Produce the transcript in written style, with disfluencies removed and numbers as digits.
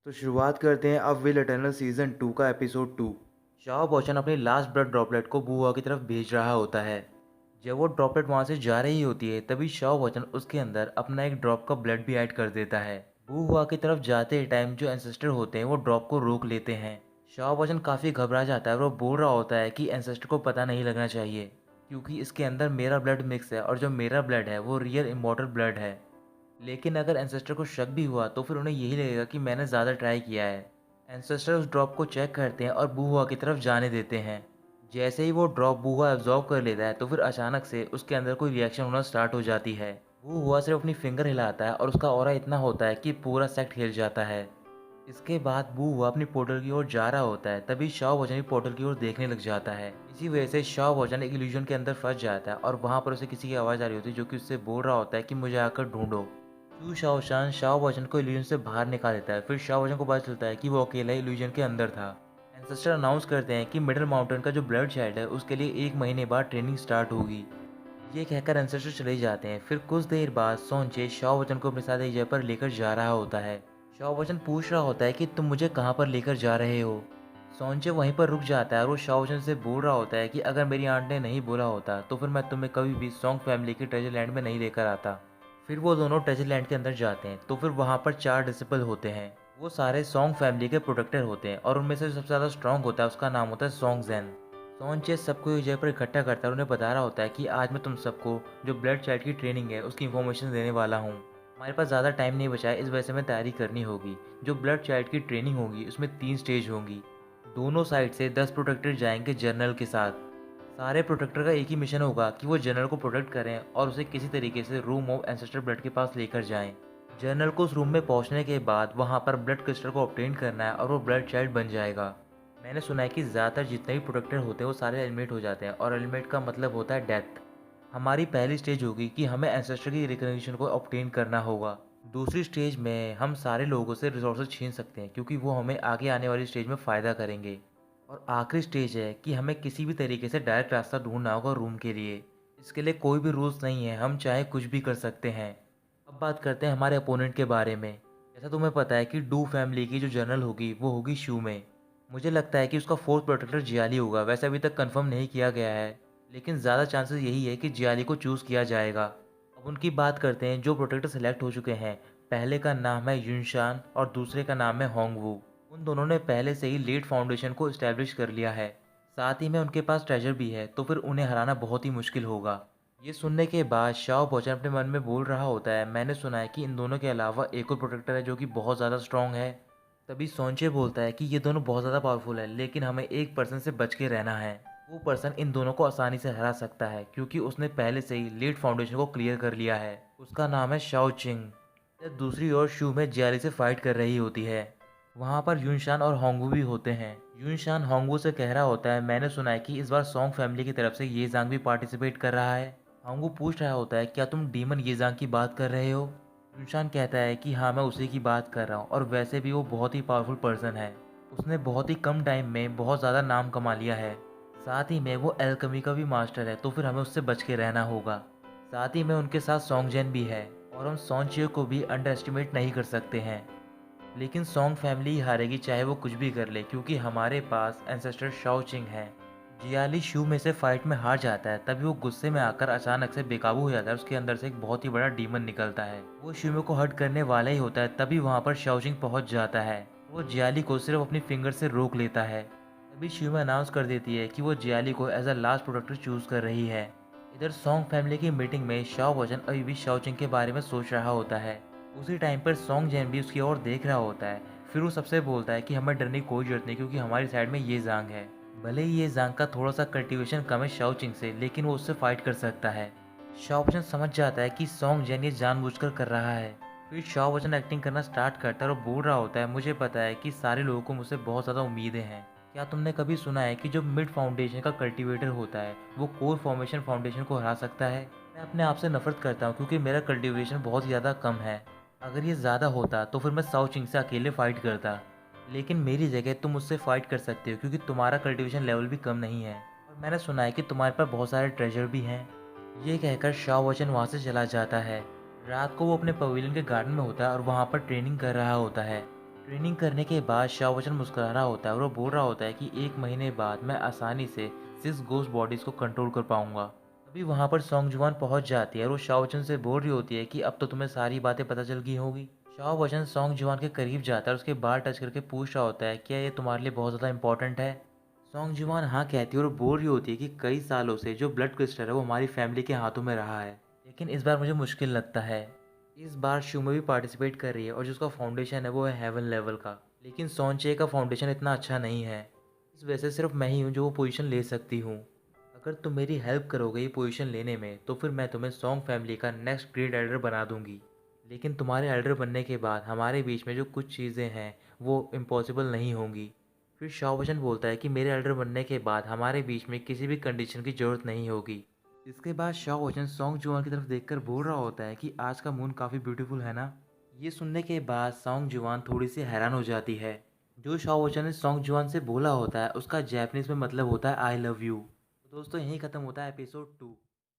तो शुरुआत करते हैं अब विल एटर्नल सीज़न 2 का एपिसोड 2। शाओ बॉचन अपनी लास्ट ब्लड ड्रॉपलेट को बुहुआ की तरफ भेज रहा होता है। जब वो ड्रॉपलेट वहाँ से जा रही होती है तभी शाओ बॉचन उसके अंदर अपना एक ड्रॉप का ब्लड भी ऐड कर देता है। बुहुआ की तरफ जाते टाइम जो एंसेस्टर होते हैं वो ड्रॉप को रोक लेते हैं। शाओ बॉचन काफ़ी घबरा जाता है और वो बोल रहा होता है कि एंसेस्टर को पता नहीं लगना चाहिए, क्योंकि इसके अंदर मेरा ब्लड मिक्स है और जो मेरा ब्लड है वो रियल इमॉर्टल ब्लड है। लेकिन अगर एंसेस्टर को शक भी हुआ तो फिर उन्हें यही लगेगा कि मैंने ज़्यादा ट्राई किया है। एंसेस्टर उस ड्रॉप को चेक करते हैं और बूहुआ की तरफ जाने देते हैं। जैसे ही वो ड्रॉप बूहुआ एब्जॉर्व कर लेता है तो फिर अचानक से उसके अंदर कोई रिएक्शन होना स्टार्ट हो जाती है। बूहुआ सिर्फ अपनी फिंगर हिलाता है और उसका ऑरा इतना होता है कि पूरा सेक्ट हिल जाता है। इसके बाद बूहुआ अपनी पोर्टल की ओर जा रहा होता है तभी शाओ वजन भी पोर्टल की ओर देखने लग जाता है। इसी वजह से शाओ वजन एक इल्यूजन के अंदर फंस जाता है और वहाँ पर उसे किसी की आवाज़ आ रही होती है जो कि उससे बोल रहा होता है कि मुझे आकर ढूंढो। चू शाओशान शाओ वजन को इल्यूजन से बाहर निकाल देता है। फिर शाओ वजन को पता चलता है कि वो अकेला ही इल्यूजन के अंदर था। एंसेस्टर अनाउंस करते हैं कि मिडल माउंटेन का जो ब्लड चाइल्ड है उसके लिए 1 महीने बाद ट्रेनिंग स्टार्ट होगी। ये कहकर एंसेस्टर चले जाते हैं। फिर कुछ देर बाद सोनचे शाओ वचन को अपने साथ एक जगह पर लेकर जा रहा होता है। शाओ वचन पूछ रहा होता है कि तुम मुझे कहाँ पर लेकर जा रहे हो। सोनचे वहीं पर रुक जाता है और वो शाओ वचन से बोल रहा होता है कि अगर मेरी आंट ने नहीं बोला होता तो फिर मैं तुम्हें कभी भी सॉन्ग फैमिली के ट्रेजर लैंड में नहीं लेकर आता। फिर वो दोनों ट्रेजर लैंड के अंदर जाते हैं तो फिर वहाँ पर 4 डिसिपल होते हैं। वो सारे सॉन्ग फैमिली के प्रोटेक्टर होते हैं और उनमें से जो सबसे ज़्यादा स्ट्रॉन्ग होता है उसका नाम होता है सॉन्ग जैन। सोनचे सबको एक जगह पर इकट्ठा करता है और उन्हें बता रहा होता है कि आज मैं तुम सबको जो ब्लड चाइल्ड की ट्रेनिंग है उसकी इन्फॉर्मेशन देने वाला हूँ। हमारे पास ज़्यादा टाइम नहीं बचा है, इस वजह से हमें तैयारी करनी होगी। जो ब्लड चाइल्ड की ट्रेनिंग होगी उसमें 3 स्टेज होंगी। दोनों साइड से 10 प्रोटेक्टर जाएंगे जनरल के साथ। सारे प्रोटेक्टर का एक ही मिशन होगा कि वो जनरल को प्रोटेक्ट करें और उसे किसी तरीके से रूम ऑफ एंसेस्टर ब्लड के पास लेकर जाएं। जनरल को उस रूम में पहुंचने के बाद वहां पर ब्लड क्रिस्टल को ऑब्टेन करना है और वो ब्लड चाइल्ड बन जाएगा। मैंने सुना है कि ज़्यादातर जितने भी प्रोटेक्टर होते हैं वो सारे एलिमिनेट हो जाते हैं और एलिमिनेट का मतलब होता है डेथ। हमारी पहली स्टेज होगी कि हमें एंसेस्टर की रिकग्निशन को ऑब्टेन करना होगा। दूसरी स्टेज में हम सारे लोगों से रिसोर्सेज छीन सकते हैं क्योंकि वो हमें आगे आने वाली स्टेज में फ़ायदा करेंगे। और आखिरी स्टेज है कि हमें किसी भी तरीके से डायरेक्ट रास्ता ढूंढना होगा रूम के लिए। इसके लिए कोई भी रूल्स नहीं है, हम चाहे कुछ भी कर सकते हैं। अब बात करते हैं हमारे अपोनेंट के बारे में। जैसा तुम्हें पता है कि डू फैमिली की जो जनरल होगी वो होगी शू में। मुझे लगता है कि उसका फोर्थ प्रोटेक्टर जियाली होगा, वैसे अभी तक कंफर्म नहीं किया गया है, लेकिन ज़्यादा चांसेस यही है कि जियाली को चूज़ किया जाएगा। अब उनकी बात करते हैं जो प्रोटेक्टर सेलेक्ट हो चुके हैं। पहले का नाम है युनशान और दूसरे का नाम है होंगवू। उन दोनों ने पहले से ही लेट फाउंडेशन को इस्टेब्लिश कर लिया है। साथ ही में उनके पास ट्रेजर भी है तो फिर उन्हें हराना बहुत ही मुश्किल होगा। ये सुनने के बाद शाओ पोचन अपने मन में बोल रहा होता है, मैंने सुना है कि इन दोनों के अलावा एक और प्रोटेक्टर है जो कि बहुत ज़्यादा स्ट्रांग है। तभी सोनचे बोलता है कि ये दोनों बहुत ज़्यादा पावरफुल है लेकिन हमें एक पर्सन से बच के रहना है। वो पर्सन इन दोनों को आसानी से हरा सकता है क्योंकि उसने पहले से ही लीड फाउंडेशन को क्लियर कर लिया है। उसका नाम है शाओ चिंग। जब दूसरी ओर शू में जियाली से फाइट कर रही होती है। वहाँ पर यूनशान और होंगवू भी होते हैं। यूनशान होंगवू से कह रहा होता है, मैंने सुना है कि इस बार सॉन्ग फैमिली की तरफ से ये जांग भी पार्टिसिपेट कर रहा है। होंगवू पूछ रहा होता है क्या तुम डीमन ये जांग की बात कर रहे हो। यूनशान कहता है कि हाँ मैं उसी की बात कर रहा हूँ और वैसे भी वो बहुत ही पावरफुल पर्सन है। उसने बहुत ही कम टाइम में बहुत ज़्यादा नाम कमा लिया है। साथ ही में वो एल्केमी का भी मास्टर है तो फिर हमें उससे बच के रहना होगा। साथ ही में उनके साथ सॉन्गजेन भी है और हम सॉन्चियो को भी अंडर एस्टिमेट नहीं कर सकते हैं। लेकिन सॉन्ग फैमिली ही हारेगी चाहे वो कुछ भी कर ले क्योंकि हमारे पास एंसेस्टर शाओ चिंग है। जियाली शू में से फाइट में हार जाता है तभी वो गुस्से में आकर अचानक से बेकाबू हो जाता है। उसके अंदर से एक बहुत ही बड़ा डीमन निकलता है। वो शूमे को हर्ट करने वाला ही होता है तभी वहाँ पर शाओ चिंग पहुँच जाता है। वो जियाली को सिर्फ अपनी फिंगर से रोक लेता है। तभी शूमे अनाउंस कर देती है कि वो जियाली को as a last protector choose कर रही है। इधर सॉन्ग फैमिली की मीटिंग में शाओ वजन अभी भी शाओ चिंग के बारे में सोच रहा होता है। उसी टाइम पर सॉन्ग जैन भी उसकी ओर देख रहा होता है। फिर वो सबसे बोलता है कि हमें डरने की कोई जरूरत नहीं क्योंकि हमारी साइड में ये जांग है। भले ही ये जांग का थोड़ा सा कल्टीवेशन कम है शाओ चिंग से, लेकिन वो उससे फाइट कर सकता है। शाओ वचन समझ जाता है कि सॉन्ग जैन ये जानबूझकर कर रहा है। फिर शाओ वचन एक्टिंग करना स्टार्ट करता है और बोल रहा होता है, मुझे पता है कि सारे लोगों को मुझसे बहुत ज़्यादा उम्मीदें हैं। क्या तुमने कभी सुना है कि जो मिड फाउंडेशन का कल्टीवेटर होता है वो कोर फॉर्मेशन फाउंडेशन को हरा सकता है। मैं अपने आप से नफरत करता हूँ क्योंकि मेरा कल्टीवेशन बहुत ही ज़्यादा कम है। अगर ये ज़्यादा होता तो फिर मैं साओ चिंग से अकेले फाइट करता, लेकिन मेरी जगह तुम मुझसे फाइट कर सकते हो क्योंकि तुम्हारा कल्टीवेशन लेवल भी कम नहीं है और मैंने सुना है कि तुम्हारे पास बहुत सारे ट्रेजर भी हैं। ये कहकर शाओ वचन वहाँ से चला जाता है। रात को वो अपने पवेलियन के गार्डन में होता है और वहाँ पर ट्रेनिंग कर रहा होता है। ट्रेनिंग करने के बाद शाओ मुस्कुरा रहा होता है और वो बोल रहा होता है कि 1 महीने बाद मैं आसानी से 6 घोस्ट बॉडीज़ को कंट्रोल कर पाऊंगा। तभी वहाँ पर सोंग जुआन पहुँच जाती है और वो शाओ से बोल रही होती है कि अब तो तुम्हें सारी बातें पता चल गई होगी। शाओ सोंग जुआन के करीब जाता है और उसके बाल टच करके पूछ रहा होता है क्या ये तुम्हारे लिए बहुत ज़्यादा इंपॉर्टेंट है। सोंग जुआन हाँ कहती है और बोल रही होती है कि कई सालों से जो ब्लड क्रिस्टल है वो हमारी फैमिली के हाथों में रहा है, लेकिन इस बार मुझे मुश्किल लगता है। इस बार शो में भी पार्टिसिपेट कर रही है और जिसका फाउंडेशन है वो है हेवन लेवल का, लेकिन सोनचे का फाउंडेशन इतना अच्छा नहीं है। इस वजह से सिर्फ मैं ही हूँ जो वो पोजीशन ले सकती हूँ। अगर तुम मेरी हेल्प करोगे ये पोजीशन लेने में तो फिर मैं तुम्हें सॉन्ग फैमिली का नेक्स्ट ग्रेट एल्डर बना दूंगी। लेकिन तुम्हारे एल्डर बनने के बाद हमारे बीच में जो कुछ चीज़ें हैं वो इम्पॉसिबल नहीं होंगी। फिर शाओ वचन बोलता है कि मेरे एल्डर बनने के बाद हमारे बीच में किसी भी कंडीशन की ज़रूरत नहीं होगी। इसके बाद शाओ वचन सॉन्ग जुआन की तरफ देखकर बोल रहा होता है कि आज का मून काफ़ी ब्यूटीफुल है ना। ये सुनने के बाद सॉन्ग जुआन थोड़ी सी हैरान हो जाती है। जो शाओ वचन ने सॉन्ग जुआन से बोला होता है उसका जैपनीज में मतलब होता है आई लव यू। तो दोस्तों यहीं ख़त्म होता है एपिसोड 2।